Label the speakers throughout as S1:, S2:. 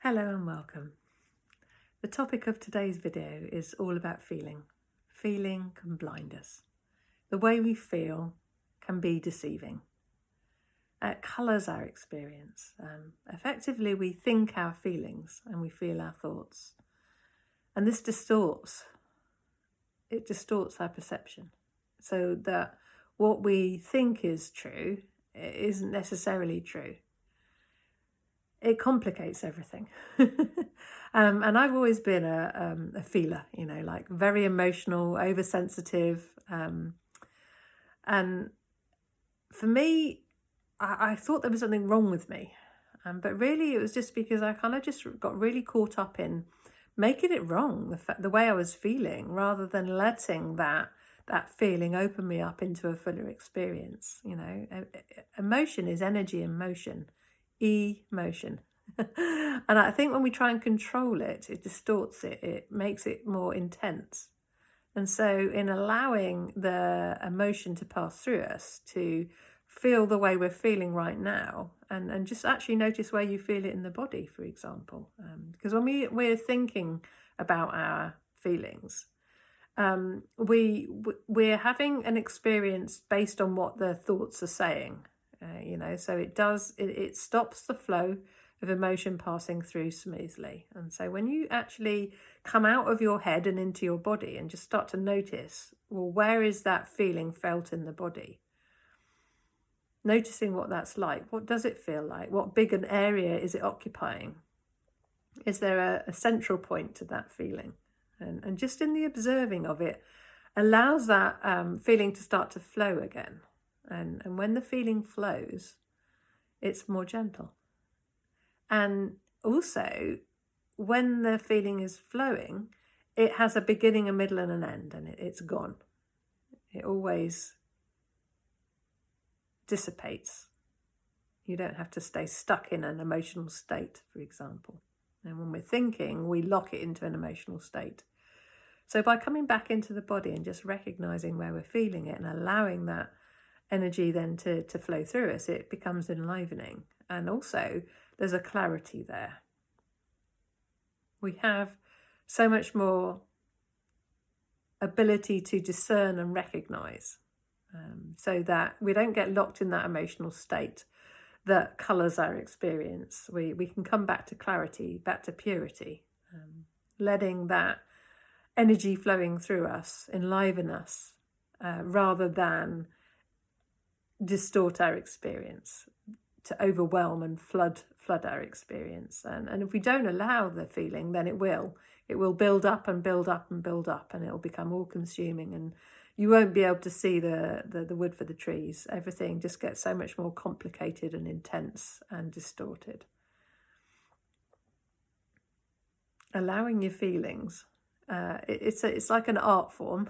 S1: Hello and welcome. The topic of today's video is all about feeling. Feeling can blind us. The way we feel can be deceiving. It colours our experience. Effectively, we think our feelings and we feel our thoughts. And this distorts our perception. So that what we think is true isn't necessarily true. It complicates everything. And I've always been a feeler, like very emotional, oversensitive. And for me, I thought there was something wrong with me. But really, it was just because I kind of just got really caught up in making it wrong, the way I was feeling, rather than letting that feeling open me up into a fuller experience. Emotion is energy in motion. Emotion. And I think when we try and control it, it distorts it, it makes it more intense. And so in allowing the emotion to pass through us, to feel the way we're feeling right now, and just actually notice where you feel it in the body, for example. Because when we're thinking about our feelings, we're having an experience based on what the thoughts are saying. So it stops the flow of emotion passing through smoothly. And so when you actually come out of your head and into your body and just start to notice, well, where is that feeling felt in the body? Noticing what that's like. What does it feel like? What big an area is it occupying? Is there a central point to that feeling? And just in the observing of it allows that feeling to start to flow again. And when the feeling flows, it's more gentle. And also, when the feeling is flowing, it has a beginning, a middle, and an end, and it's gone. It always dissipates. You don't have to stay stuck in an emotional state, for example. And when we're thinking, we lock it into an emotional state. So by coming back into the body and just recognizing where we're feeling it and allowing that energy then to flow through us, it becomes enlivening. And also there's a clarity there. We have so much more ability to discern and recognize, so that we don't get locked in that emotional state that colours our experience. We can come back to clarity, back to purity, letting that energy flowing through us enliven us, rather than distort our experience, to overwhelm and flood our experience. And if we don't allow the feeling, then it will build up and build up and build up, and it'll become all consuming, and you won't be able to see the wood for the trees. Everything just gets so much more complicated and intense and distorted. Allowing your feelings, it's like an art form.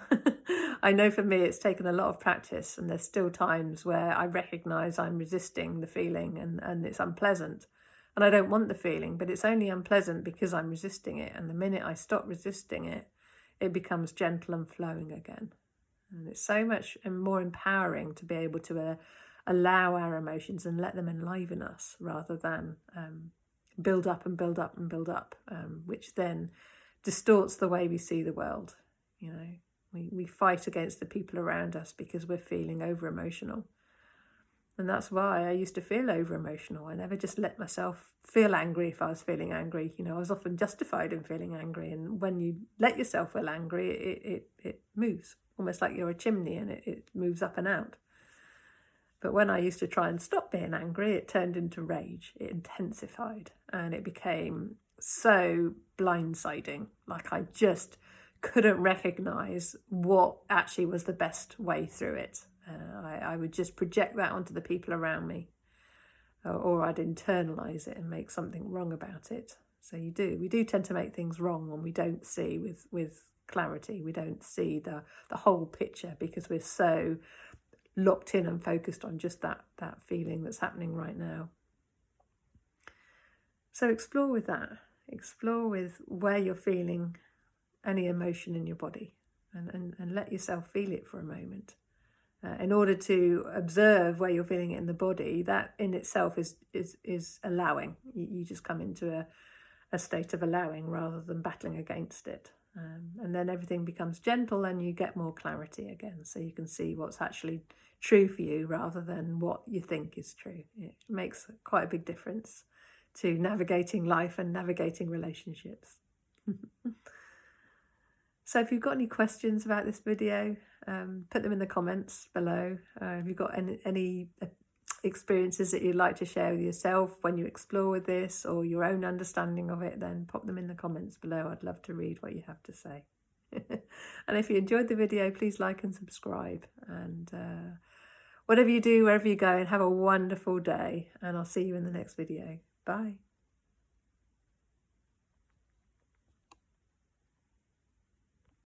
S1: I know for me it's taken a lot of practice, and there's still times where I recognize I'm resisting the feeling and it's unpleasant and I don't want the feeling, but it's only unpleasant because I'm resisting it. And the minute I stop resisting it, it becomes gentle and flowing again. And it's so much more empowering to be able to allow our emotions and let them enliven us, rather than build up and build up and build up, which then distorts the way we see the world. We fight against the people around us because we're feeling over emotional. And that's why I used to feel over emotional. I never just let myself feel angry if I was feeling angry. I was often justified in feeling angry. And when you let yourself feel angry, it moves, almost like you're a chimney, and it moves up and out. But when I used to try and stop being angry, it turned into rage. It intensified, and it became so blindsiding. Like I just couldn't recognize what actually was the best way through it. I would just project that onto the people around me, or I'd internalize it and make something wrong about it. So we do tend to make things wrong when we don't see with clarity. We don't see the whole picture because we're so locked in and focused on just that feeling that's happening right now. So explore with that. Explore with where you're feeling any emotion in your body, and let yourself feel it for a moment. In order to observe where you're feeling it in the body, that in itself is allowing. You just come into a state of allowing rather than battling against it. And then everything becomes gentle and you get more clarity again, so you can see what's actually true for you rather than what you think is true. It makes quite a big difference to navigating life and navigating relationships. So if you've got any questions about this video, put them in the comments below. If you've got any experiences that you'd like to share with yourself when you explore with this, or your own understanding of it, then pop them in the comments below. I'd love to read what you have to say. And if you enjoyed the video, please like and subscribe. And whatever you do, wherever you go, and have a wonderful day. And I'll see you in the next video. Bye.